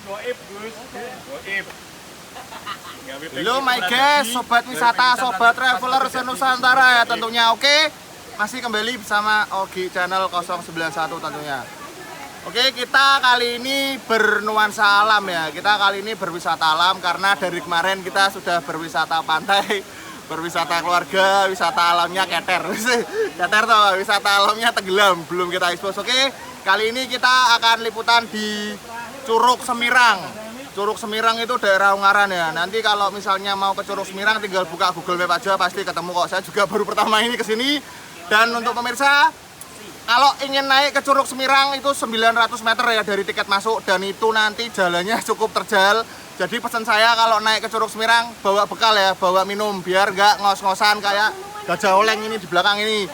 goib, Gus. Goib. Halo my guys, sobat wisata, sobat traveler senusantara ya tentunya. Oke, masih kembali bersama Ogi Channel 091 tentunya. Oke, kita kali ini bernuansa alam ya. Kita kali ini berwisata alam karena dari kemarin kita sudah berwisata pantai, berwisata keluarga, wisata alamnya keter. Keter tuh, wisata alamnya tenggelam, belum kita expose. Oke, kali ini kita akan liputan di Curug Semirang. Curug Semirang itu daerah Ungaran ya. Nanti kalau misalnya mau ke Curug Semirang tinggal buka Google Map aja pasti ketemu kok. Saya juga baru pertama ini ke sini. Dan untuk pemirsa, kalau ingin naik ke Curug Semirang itu 900 meter ya dari tiket masuk, dan itu nanti jalannya cukup terjal. Jadi pesan saya kalau naik ke Curug Semirang bawa bekal ya, bawa minum biar nggak ngos-ngosan kayak Gajah Oleng ini di belakang ini.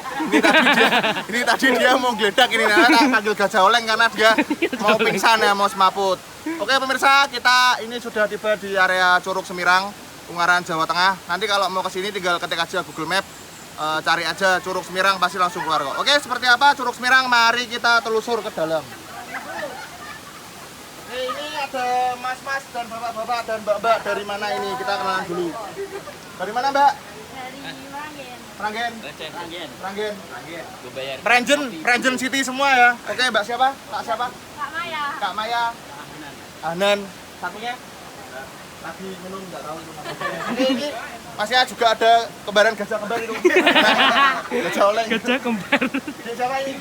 Ini tadi dia mau geledak ini, nah tak panggil Gajah Oleng karena dia mau pingsan ya, mau semaput. Oke pemirsa, kita ini sudah tiba di area Curug Semirang, Ungaran, Jawa Tengah. Nanti kalau mau ke sini tinggal ketik aja Google Map, cari aja Curug Semirang pasti langsung keluar kok. Oke, seperti apa Curug Semirang? Mari kita telusur ke dalam. Oke, ini ada mas-mas dan bapak-bapak dan mbak-mbak dari mana ini? Kita kenalan dulu. Dari mana mbak? Dari Meranggen. Ranggen. Merangen City semua ya. Oke, mbak siapa? Kak siapa? Kak Maya. Kak Maya. Anan. Satunya? Lagi minum, nggak tahu itu. Oke, ini masih juga ada kembaran gajah kembar itu. Gajah Oleng. Gajah kembar. Ini siapa ini?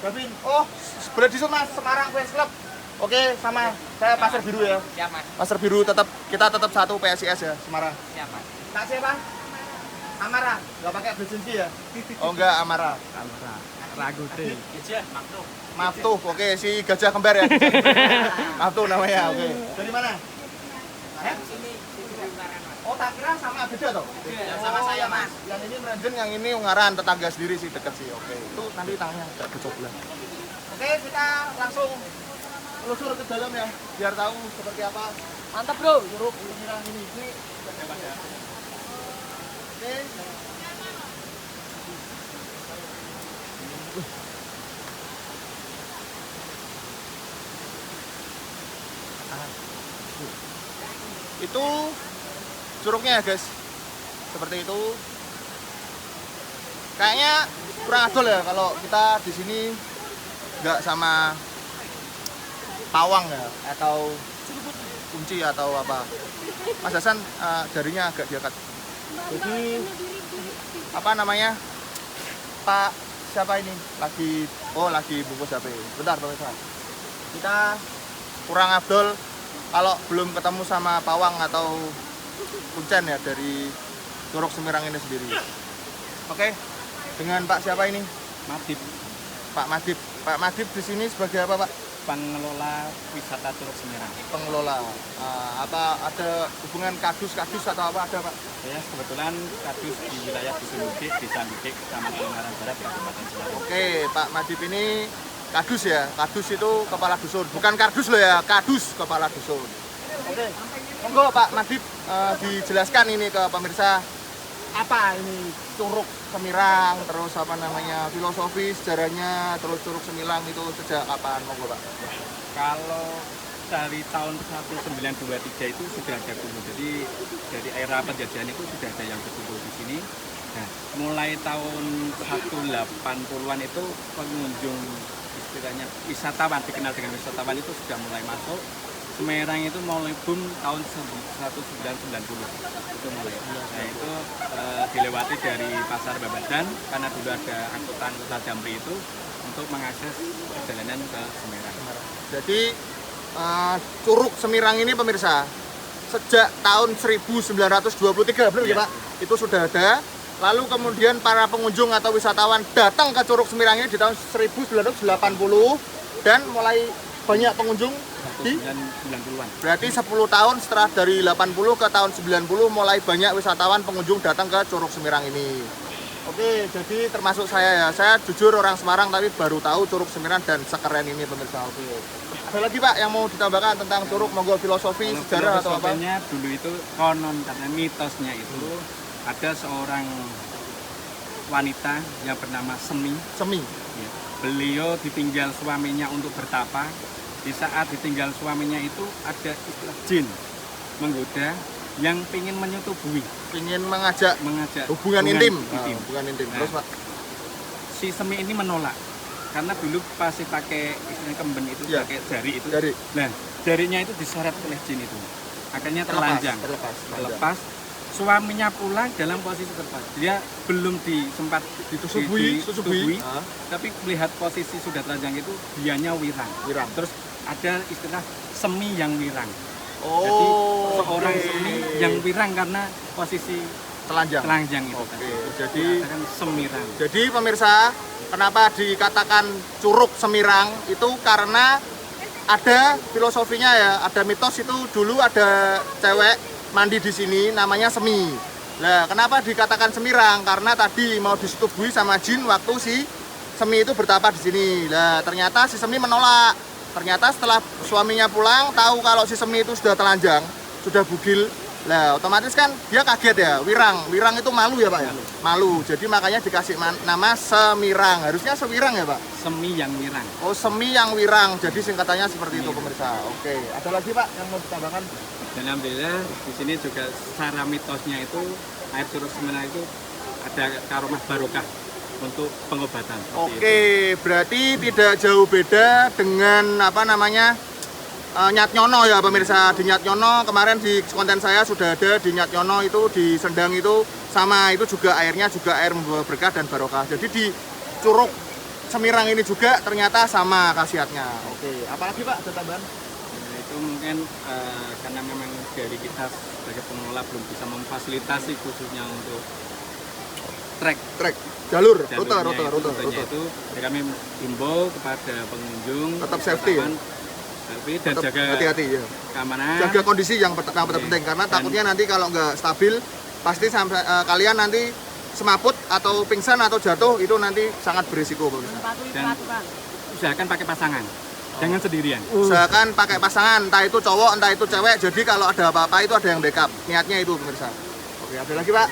Gavin. Oh, boleh disut mas, Semarang Fans Club. Oke, sama saya Pasar Biru ya. Siap, Mas. Pasar Biru kita tetap satu PSIS ya, Semarang. Siap, Mas. Kak siapa? Amara. Nggak pakai Bezinski ya? Oh enggak, Amara. Ragu deh. Gajah, Maktum. Maftuh, oke, si gajah kembar ya. Maftuh namanya, oke. Dari mana? Oh, tak kira sama beda toh? Iya, sama saya, Mas. Yang ini Merangen, yang ini Ungaran, tetangga sendiri sih, deket sih. Oke, itu nanti tangannya agak kecoblos. Oke, kita langsung telusur ke dalam ya, biar tahu seperti apa. Mantap bro, Curug Semirang ini. Oke. Itu curugnya ya guys, seperti itu. Kayaknya kurang adol ya kalau kita di sini nggak sama pawang ya, atau kunci atau apa. Mas Hasan jarinya agak diangkat. Jadi apa namanya, Pak siapa ini lagi bungkus HP. Bentar pemirsa, kita kurang afdol kalau belum ketemu sama pawang atau kuncen ya dari Curug Semirang ini sendiri. Oke, dengan Pak siapa ini? Madib, Pak Madib. Pak Madib di sini sebagai apa Pak? pengelola wisata Curug Semirang. Pengelola. Apa ada hubungan kadus atau apa ada Pak? Saya kebetulan kadus di wilayah Dusun Mudik, Desa Mudik, Kecamatan Ungaran Barat, Kabupaten Semarang. Oke, Pak Madib ini kadus ya. Kadus itu kepala dusun, bukan kardus loh ya, kadus kepala dusun. Oke, monggo Pak Madib dijelaskan ini ke pemirsa apa ini Curug Semirang, terus apa namanya filosofi sejarahnya, terus Curug Semirang itu sejak kapan, monggo Pak? Kalau dari tahun 1923 itu sudah ada gumul. Jadi dari era penjajahan itu sudah ada yang berkumpul di sini. Nah, mulai tahun 180-an itu pengunjung, istilahnya wisatawan, dikenal dengan wisatawan itu sudah mulai masuk. Semarang itu mulai boom tahun 1990 itu mulai. Nah itu dilewati dari Pasar Babadan karena dulu ada angkutan kota Damri itu untuk mengakses perjalanan ke Semarang. Jadi Curug Semirang ini pemirsa sejak tahun 1923 benar ya Pak? Itu sudah ada. Lalu kemudian para pengunjung atau wisatawan datang ke Curug Semirang ini di tahun 1980 dan mulai banyak pengunjung di 90-an. Berarti 10 tahun setelah dari 80 ke tahun 90 mulai banyak wisatawan pengunjung datang ke Curug Semirang ini. Oke, jadi termasuk saya ya. Saya jujur orang Semarang tapi baru tahu Curug Semirang dan sekeren ini pemirsa. Oke. Ada lagi Pak yang mau ditambahkan tentang Curug, monggo filosofi, sejarah atau apa? Filosofinya dulu itu konon karena mitosnya itu ada seorang wanita yang bernama Semi. Semi. Ya. Beliau ditinggal suaminya untuk bertapa di saat ditinggal suaminya itu ada istilah jin menggoda yang ingin menyetubuhi, ingin mengajak hubungan intim. Hubungan intim. Nah, Terus Pak, si Semi ini menolak karena dulu pasti pakai istilah kemben itu, ya, pakai jari itu. Jari. Nah, jarinya itu diseret oleh jin itu, akhirnya telanjang. Terlepas. Suaminya pulang dalam posisi terlepas. Dia belum sempat ditusubui, tapi melihat posisi sudah telanjang itu, dianya wirang. Terus ada istilah semi yang wirang. Jadi seorang semi yang wirang karena posisi telanjang itu. Jadi semirang. Jadi pemirsa, kenapa dikatakan curug semirang itu karena ada filosofinya ya, ada mitos itu dulu ada cewek mandi di sini namanya Semi. Nah, kenapa dikatakan semirang? Karena tadi mau disetubui sama jin waktu si Semi itu bertapa di sini. Nah, ternyata si Semi menolak. Ternyata setelah suaminya pulang tahu kalau si Semi itu sudah telanjang, sudah bugil. Nah, otomatis kan dia kaget ya, wirang. Wirang itu malu ya, Pak ya? Malu. Jadi makanya dikasih nama semirang. Harusnya sewirang ya, Pak? Semi yang wirang. Oh, semi yang wirang. Jadi singkatannya seperti itu, pemirsa. Oke, ada lagi, Pak, yang mau ditambahkan? Dan alhamdulillah di sini juga secara mitosnya itu air curug semirang itu ada karomah barokah untuk pengobatan. Oke, berarti tidak jauh beda dengan Nyat Nyono ya pemirsa. Di Nyat Nyono kemarin di konten saya sudah ada di Nyat Nyono itu di Sendang itu sama, itu juga airnya juga air membawa berkah dan barokah. Jadi di curug semirang ini juga ternyata sama khasiatnya. Oke, apalagi Pak ada tambahan? Itu mungkin karena memang dari kita sebagai pengelola belum bisa memfasilitasi khususnya untuk trek jalur rute itu ya kami himbau kepada pengunjung tetap safety ya, dan tetap jaga hati-hati ya, keamanan, jaga kondisi yang penting karena takutnya nanti kalau nggak stabil pasti sampai kalian nanti semaput atau pingsan atau jatuh, itu nanti sangat berisiko. Dan usahakan pakai pasangan, jangan sendirian. Usahakan pakai pasangan, entah itu cowok entah itu cewek, jadi kalau ada apa-apa itu ada yang backup, niatnya itu pemirsa. Oke, ada lagi Pak?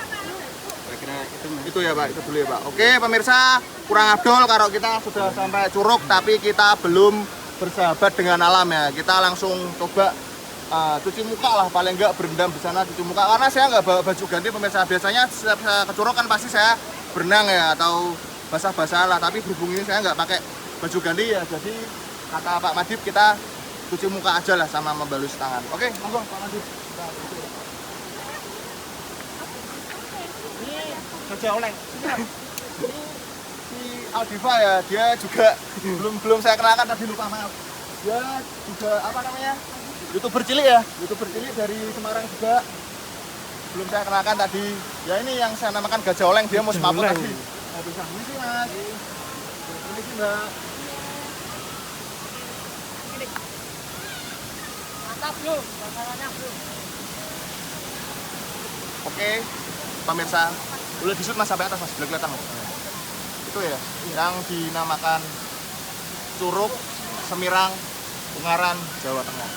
Kira itu ya Pak, itu dulu ya Pak. Oke pemirsa, kurang abdol kalau kita sudah sampai curug tapi kita belum bersahabat dengan alam ya. Kita langsung coba cuci muka lah, paling enggak berendam di sana cuci muka, karena saya nggak bawa baju ganti pemirsa. Biasanya setiap saya ke curug kan pasti saya berenang ya atau basah-basah lah, tapi berhubung ini saya nggak pakai baju ganti ya, jadi kata Pak Madib kita cuci muka aja lah sama membalus tangan. Oke, monggo Pak Madib. Gajah Oleng. Si Aldiva ya, dia juga belum saya kenalkan tadi, lupa, maaf. Dia juga YouTuber cilik ya, YouTuber cilik dari Semarang juga. Belum saya kenalkan tadi. Ya ini yang saya namakan Gajah Oleng, dia mau semaput tadi. Bisa misi Mas. Permisi Mbak. Mantap bro, masalahnya bro. Oke, pemirsa, boleh disut Mas sampai atas Mas, biar kelihatan Mas. Itu ya, yang dinamakan Curug Semirang, Ungaran, Jawa Tengah.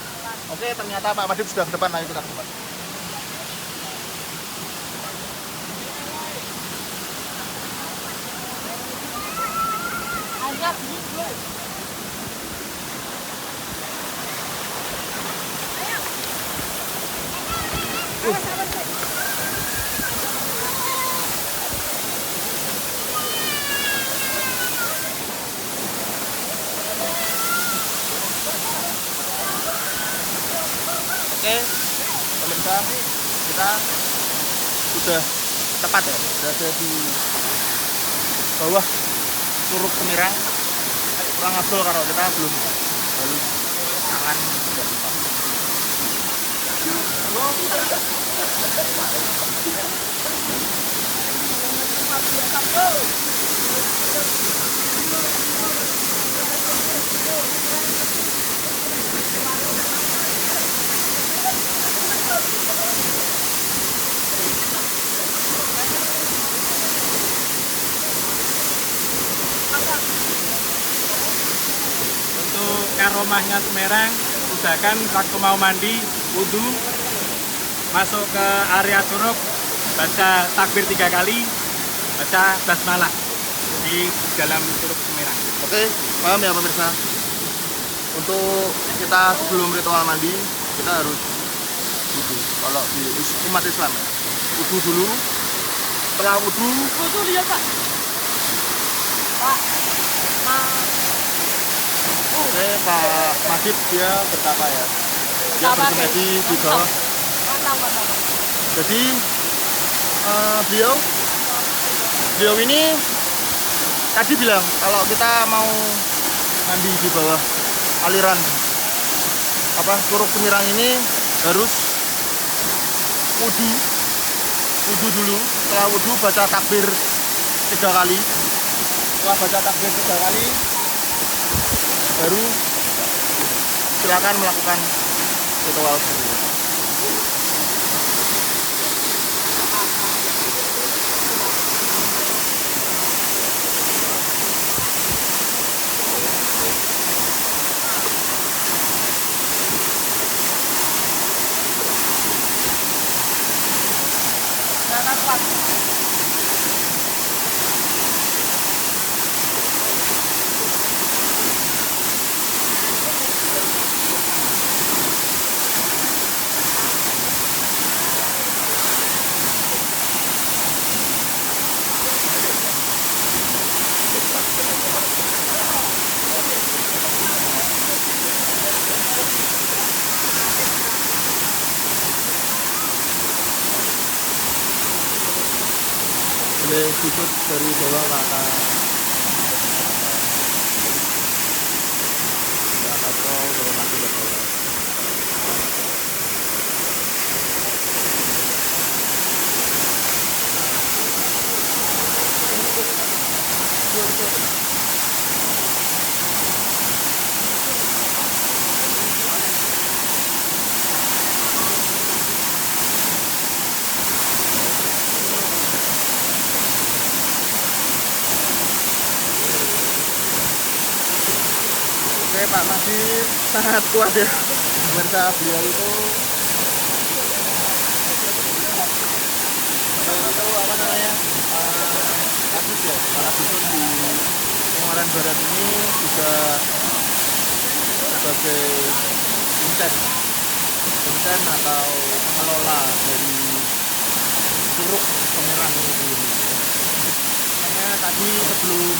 Oke, ternyata Pak Madib sudah ke depan, ayo kita ke depan. Ajak bro. Oke, pemirsa, kita sudah tepat ya, berada di bawah Curug Semirang. Kurang abdul kalau kita belum balus tangan sudah tepat. Untuk karomahnya Semirang, usahakan waktu mau mandi, wudhu, masuk ke area curug, baca takbir 3 kali, baca basmalah di dalam Curug Semirang. Oke, paham ya pemirsa? Untuk kita sebelum ritual mandi kita harus wudu. Kalau di umat Islam ya, wudu dulu. Setelah wudu, Wudu lihat Pak. Pak. oke Pak Majid dia bertapa ya. Dia bersemedi di bawah. Mantap. Jadi beliau ini tadi bilang kalau kita mau mandi di bawah aliran Curug Penyirang ini harus wudu dulu. Setelah wudu baca takbir 3 kali. Setelah baca takbir 3 kali baru silakan melakukan ritual seperti ini. Boleh ikut dari bawah ke atas. Ke atas bawa kaki ke bawah. Oke, Pak Majid sangat kuat ya. Pemirsa, beliau itu apa namanya? Kabus ya, kepala dusun di Ungaran Barat ini juga sebagai kuncen atau pengelola dari Curug Penyirang ini sendiri. Makanya tadi sebelum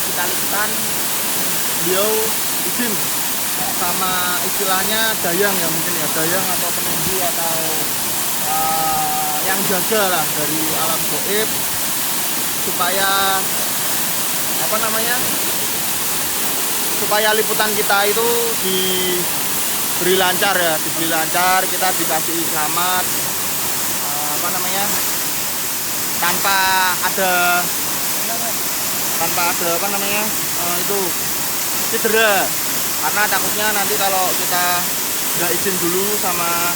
kita liputan beliau izin sama istilahnya dayang ya, mungkin ya dayang atau penunggu atau yang jaga lah dari alam gaib supaya supaya liputan kita itu diberi lancar ya, kita dikasih selamat tanpa ada itu cedera, karena takutnya nanti kalau kita nggak izin dulu sama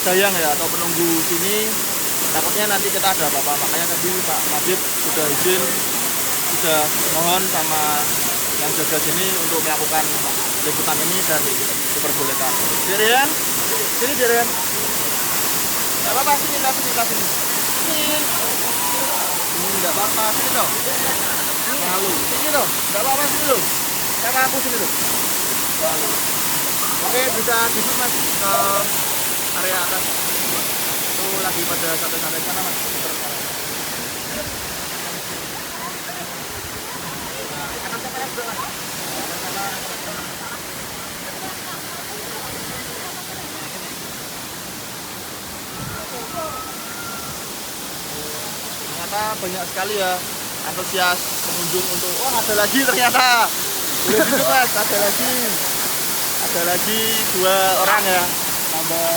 dayang ya atau penunggu sini, takutnya nanti kita ada apa-apa. Makanya tadi Pak Majid sudah izin, sudah mohon sama yang jaga sini untuk melakukan liputan ini dan diperbolehkan. Dirian, sini Dirian. Nggak apa-apa, sini. Sini nggak apa-apa, sini dong. Malu, sini dong, nggak apa-apa, sini loh. Sama aku sini loh. Malu. Oke, bisa duduk Mas ke area atas. Itu lagi pada santai-santai sana Mas, muter sana. Ternyata banyak sekali ya antusias pengunjung untuk ada lagi ternyata. Boleh duduk Mas, ada lagi 2 orang ya, tambah.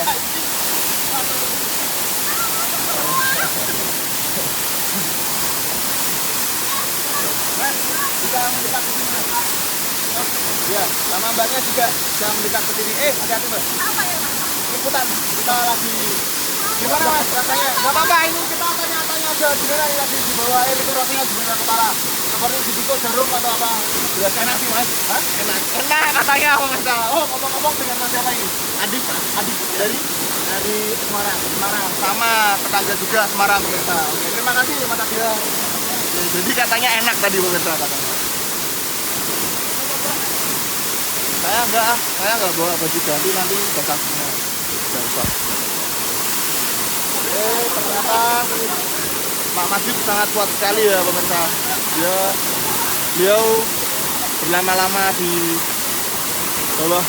Mas, bisa mendekat ke sini Mas. Ya, sama mbaknya juga bisa mendekat ke sini. Hati-hati Mas. Apa ya Pak? Liputan, kita lagi gimana Mas rasanya? Gak apa-apa, ini kita tanya-tanya aja gimana ini tadi di bawah air itu rasanya gimana kepala? Seperti dipikul jarum atau apa? Jelaskan. Enak sih Mas. Hah? Enak katanya pemirsa. Oh, ngomong-ngomong dengan Mas siapa ini? Adik dari Semarang. Sama tetangga juga Semarang pemirsa. Oke, terima kasih Mas Adik. Jadi katanya enak tadi pemirsa katanya. Saya nggak bawa baju ganti nanti basah semua. Nggak usah. Ternyata Pak Majid sangat kuat sekali ya pemirsa. Beliau berlama-lama di bawah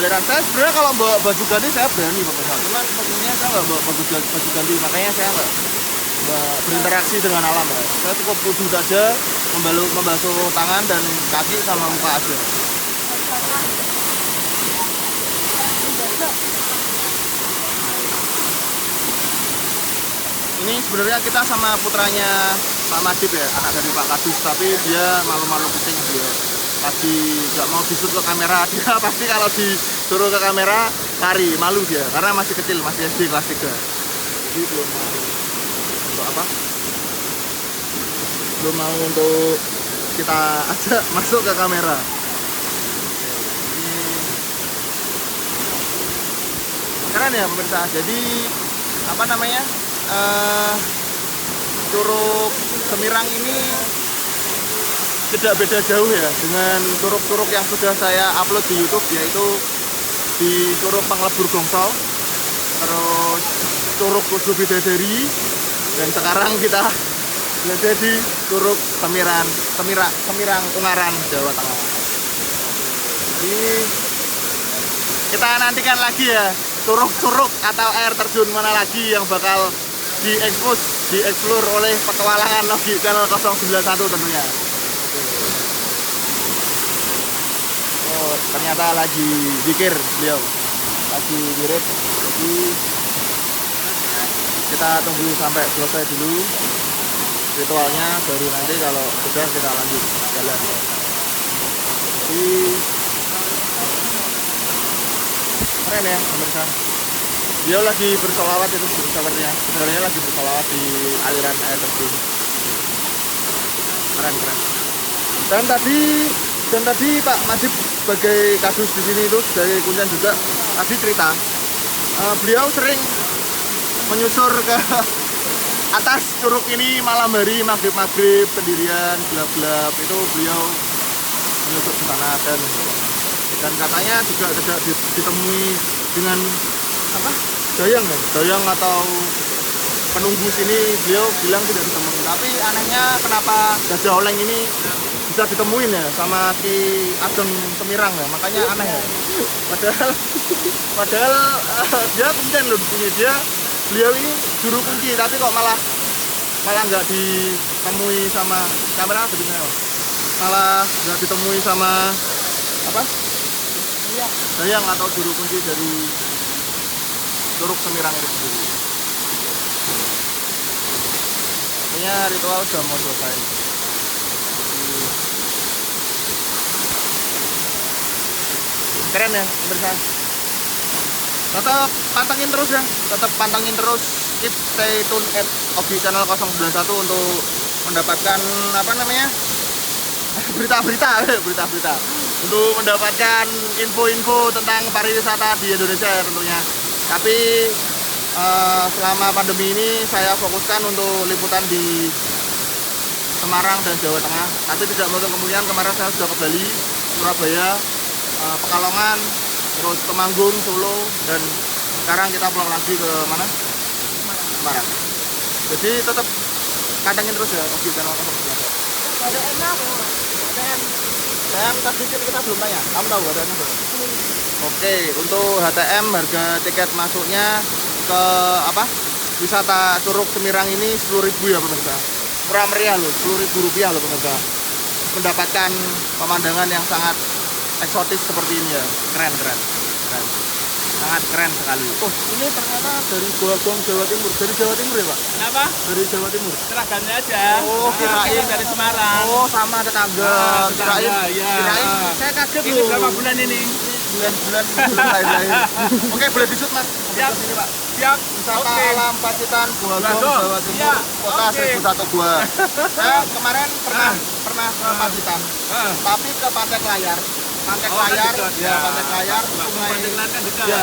aliran. Saya sebenarnya kalau bawa baju ganti saya berani pemirsa. Cuman sepertinya saya nggak bawa baju ganti, makanya saya nggak berinteraksi dengan alam ya. Saya cukup wudhu saja, membasuh tangan dan kaki sama muka aja. Ini sebenarnya kita sama putranya Pak Majid ya, anak dari Pak Kadus, tapi dia malu-malu kucing dia. Lagi nggak mau disut ke kamera, dia pasti kalau disuruh ke kamera lari, malu dia, karena masih kecil, masih SD kelas 3. Jadi belum mau untuk apa? Belum mau untuk kita ajak masuk ke kamera. Keren ya pemirsa. Jadi apa namanya? Curug Semirang ini tidak beda jauh ya dengan curug-curug yang sudah saya upload di YouTube, yaitu di Curug Penglebur Gongsol, terus Curug Tujuh Bidadari, dan sekarang kita berada di Curug Semirang Ungaran, Jawa Tengah. Jadi kita nantikan lagi ya curug-curug atau air terjun mana lagi yang bakal dieksplor oleh petualangan Ogi Channel 091 tentunya. Oh, ternyata lagi zikir beliau, lagi wirid. Jadi kita tunggu sampai selesai dulu ritualnya, baru nanti kalau sudah kita lanjut jalan. Jadi keren ya pemirsa. Dia lagi bersolawat itu sebenarnya lagi bersolawat di aliran air terjun. Keren. Dan tadi Pak Majid sebagai kadus di sini itu, sebagai kuncen juga, tadi cerita beliau sering menyusur ke atas curug ini malam hari, maghrib sendirian, gelap itu beliau menyusur ke sana, dan katanya juga tidak ditemui dengan dayang atau penunggu sini. Beliau bilang tidak ditemui, tapi anehnya kenapa Gajah Oleng ini bisa ditemuin ya sama Ki Ageng Semirang ya, makanya aneh ya. Padahal dia kuncen loh di sini, beliau ini juru kunci, tapi kok malah nggak ditemui sama kamera begini ya. Malah nggak ditemui sama dayang atau juru kunci dari Curug Semirang itu sendiri. Artinya ritual sudah mau selesai. Keren ya pemirsa. Tetap pantengin terus, keep stay tune at Ogi Channel 091 untuk mendapatkan berita-berita untuk mendapatkan info-info tentang pariwisata di Indonesia ya tentunya. Tapi selama pandemi ini saya fokuskan untuk liputan di Semarang dan Jawa Tengah. Tapi tidak menutup kemungkinan kemarin saya sudah ke Bali, Surabaya, Pekalongan, terus Temanggung, Solo, dan sekarang kita pulang lagi ke mana? Semarang. Jadi tetap pantengin terus ya Ogi Channel 091. HTM tadi kita belum tanya, kamu tahu HTM berapa? Oke, untuk HTM harga tiket masuknya ke wisata Curug Semirang ini 10.000 ya pemirsa. Murah meriah loh, 10.000 rupiah loh pemirsa. Mendapatkan pemandangan yang sangat eksotis seperti ini ya, keren. Sangat keren sekali. Oh, ini ternyata dari Bagong, Jawa Timur. Dari Jawa Timur ya Pak? Kenapa? Dari Jawa Timur. Seragamnya aja. Oh, kirain dari Semarang. Oh, sama tetangga. Kirain. Saya kaget Ini loh. berapa bulan ini? Bulan lahir. Oke, boleh disut Mas. Siap. Sini Pak. Siap. Wisata Oke. alam Pacitan, Bagong, Bagong. Jawa Timur, Ya, kota oke. 1001 gua. Saya kemarin pernah ke Pacitan, Ah. tapi ke Pantai Layar. Pantai Oh, kan Layar, dekat, ya Pantai Layar, Sungai Pantai Layar kan dekat. Ya,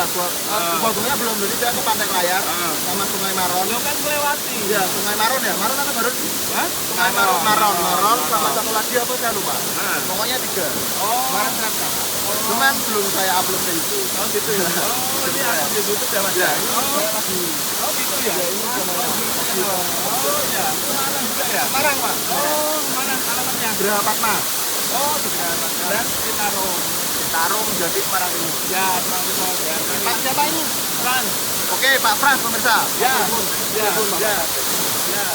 Bogornya belum, jadi saya ke Pantai Layar Ah. sama Sungai Maron. Lo kan melewati. Ya, Sungai Maron ya, Maron apa Maron? Hah? Sungai Maron, sama satu lagi apa saya lupa. Ah. Pokoknya 3. Oh. Kemarin saya kesana. Cuman belum saya upload ke YouTube. Oh gitu ya. Oh, ini ada di YouTube ya Mas? Ya, ini Oh. saya lagi. Oh gitu ya. Ini channelnya. Oh ya. Semarang juga ya. Semarang Pak. Oh, Semarang alamatnya. Geraha Patma. Oh, juga Mas. Dan Citarum. Citarum jadi Semarang ini. Ya, Semarang Timur ya. Pak siapa ini? Frans. Oke, Pak Frans pemirsa. Ya. Telepon. Ya. Telepon, Pak. Ya. Ya.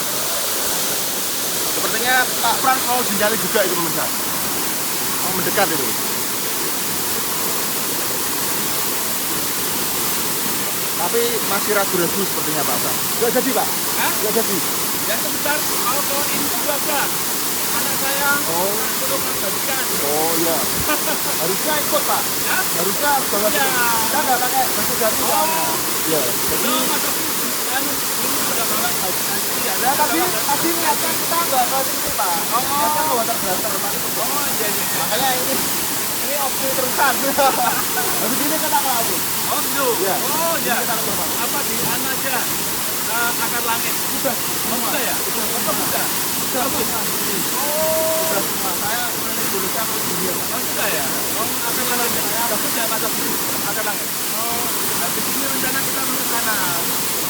Sepertinya Pak Frans mau dinyali juga itu pemirsa. Mau mendekat itu. Tapi masih ragu-ragu sepertinya Pak Frans. Gak jadi Pak? Hah? Gak jadi. Yang sebentar mau ke ini juga Pak. Anak saya Oh. untuk membagikan. Oh iya. Harusnya ikut Pak. Ya? Harusnya bawa Ya. kita nggak pakai baju dari soalnya. Ya. Jadi Belum Mas Oki. Kan ini sudah bawa baju nanti ya. ya tadi niatnya kita nggak ke sini Pak. Oh. Niatnya ke Waterbuster Pak. Oh iya iya. Makanya ini opsi terusan. Habis ini kita ke laut. Oh gitu. Ya. Oh ya. Ini kita ke laut. Apa di Anaja? Akar langit. Sudah. Oh sudah ya? Sudah. Oh sudah. Sudah. Oh. Sudah semua. Saya keliling Indonesia ke dunia. Oh sudah ya? Oh akar langit. Bagus ya Mas Oki? Akar langit. Oh. Habis ini rencana kita mau ke sana.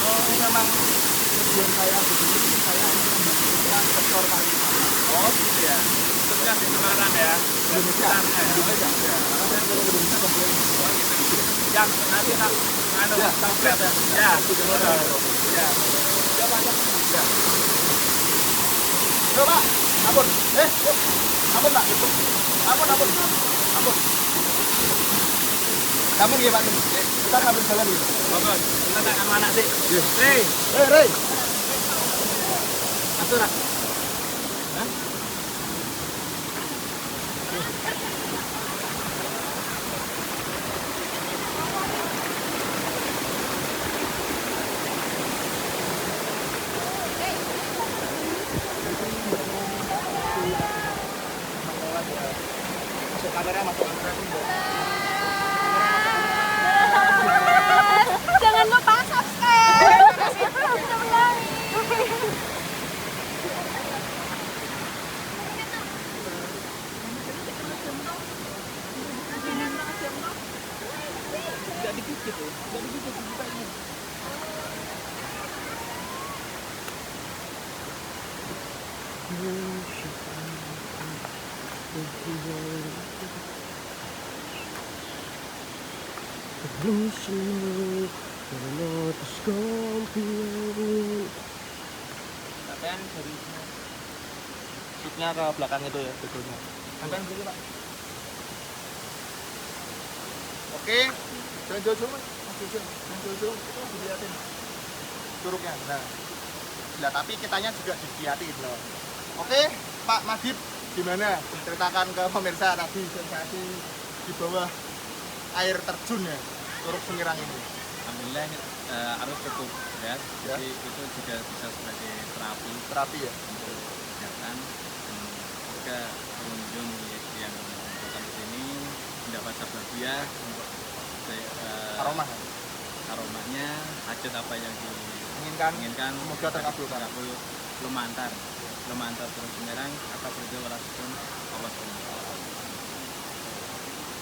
Oh, ini memang tujuan saya di sini. Saya ingin membangun sektor pariwisata. Oh gitu ya. Khususnya di Semarang ya. Indonesia. Sekitarnya ya. Indonesia. Karena saya keliling Indonesia ke dunia. Oh gitu. Yang nanti tak anu Ya. tak kelihatan. Ya. Ya. Ya banyak. Ya. Yo Pak, ampun. Ampun Pak. Ampun. Ampun. Kamu gimana nih? Kita ngambil jalan gitu. Bagus. Kita tak amanah sih. Iya. Hei. Rey. Atur ah. Hah? Masuk kamera, masuk kamera. Jangan lupa subscribe. Bisa menangis. Sampean dari shootnya ke belakang itu ya, betulnya. Sampean dulu Pak. Oke, jangan jauh-jauh Mas. Jangan jauh-jauh, itu dilihatin curugnya. Nah, tapi kitanya juga dilihatin loh. Oke, Pak Madib, gimana? Ceritakan ke pemirsa tadi sensasi di bawah air terjun ya, Curug Semirang ini. Alhamdulillah ini arus cukup deras, jadi itu juga bisa sebagai Terapi ya. untuk kesehatan dan juga pengunjung yang datang ke sini mendapatkan bahagia untuk aromanya, hajat apa yang diinginkan Semoga terkabulkan. lumantar terus Semarang atau berdoa walaupun Allah SWT.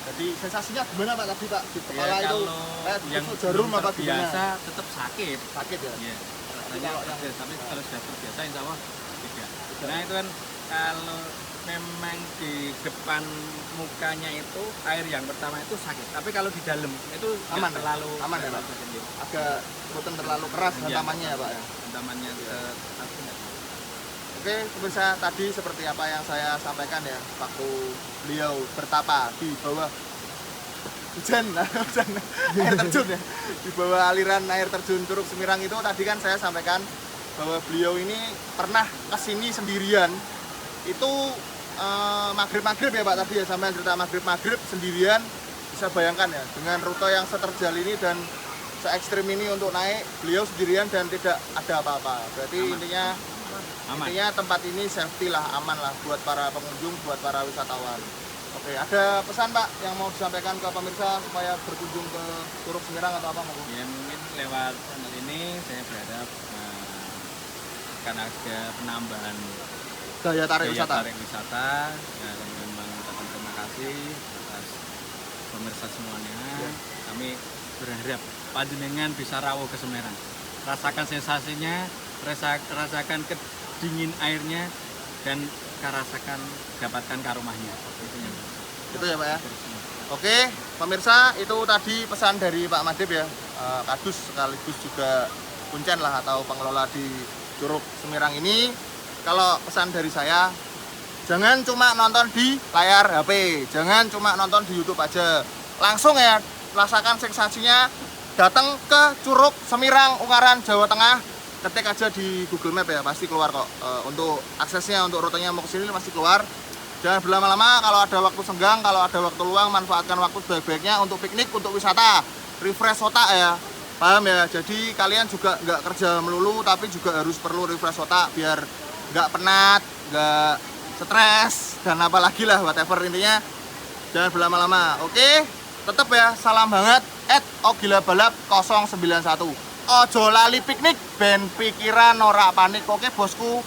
Jadi sensasinya gimana Pak tadi Pak? Di kepala Ya, itu kalau yang tusuk jarum apa gimana? biasa tetap sakit. Sakit ya? Iya, rasanya Kalau yang- pedas, tapi kalau sudah terbiasa insya Allah tidak. Nah itu kan kalau memang di depan mukanya itu air yang pertama itu sakit, tapi kalau di dalam itu nggak Aman ya? terlalu Aman ya, Pak? sakit, ya. Agak bukan terlalu keras Iya. hantamannya ya Pak ya? Hantamannya aku nggak tahu. Oke, pemirsa, tadi seperti apa yang saya sampaikan ya, waktu beliau bertapa di bawah hujan air terjun ya, di bawah aliran air terjun Curug Semirang itu tadi kan saya sampaikan bahwa beliau ini pernah kesini sendirian itu maghrib ya Pak tadi ya, sampai cerita maghrib sendirian. Bisa bayangkan ya, dengan rute yang seterjal ini dan se-ekstrim ini untuk naik, beliau sendirian dan tidak ada apa-apa. Berarti Aman. intinya tempat ini safety lah, aman lah buat para pengunjung, buat para wisatawan. Oke, ada pesan Pak yang mau disampaikan ke pemirsa supaya berkunjung ke Curug Semirang atau apa monggo? Ya mungkin lewat channel ini saya berharap akan ada penambahan Daya tarik daya wisata. tarik wisata. Ya, kami memang mengucapkan terima kasih atas pemirsa semuanya. Kami berharap panjenengan bisa rawuh ke Semarang, rasakan sensasinya, rasakan kedingin airnya, dan rasakan dapatkan karomahnya. Itu ya Pak ya. Oke, pemirsa, itu tadi pesan dari Pak Madib ya, kadus sekaligus juga kuncen lah atau pengelola di Curug Semirang ini. Kalau pesan dari saya, jangan cuma nonton di layar HP, jangan cuma nonton di YouTube aja, langsung ya rasakan sensasinya. Datang ke Curug Semirang, Ungaran, Jawa Tengah. Ketik aja di Google Map ya, pasti keluar kok. Untuk aksesnya, untuk rutenya mau ke sini pasti keluar. Jangan berlama-lama, kalau ada waktu senggang, kalau ada waktu luang, manfaatkan waktu sebaik-baiknya untuk piknik, untuk wisata, refresh otak ya. Paham ya? Jadi kalian juga nggak kerja melulu, tapi juga harus perlu refresh otak biar nggak penat, nggak stres, dan apalagi lah whatever intinya. Jangan berlama-lama, oke? Tetap ya, salam banget, @ogilabalap 091. Ojo lali piknik, ben pikiran ora panik, oke bosku.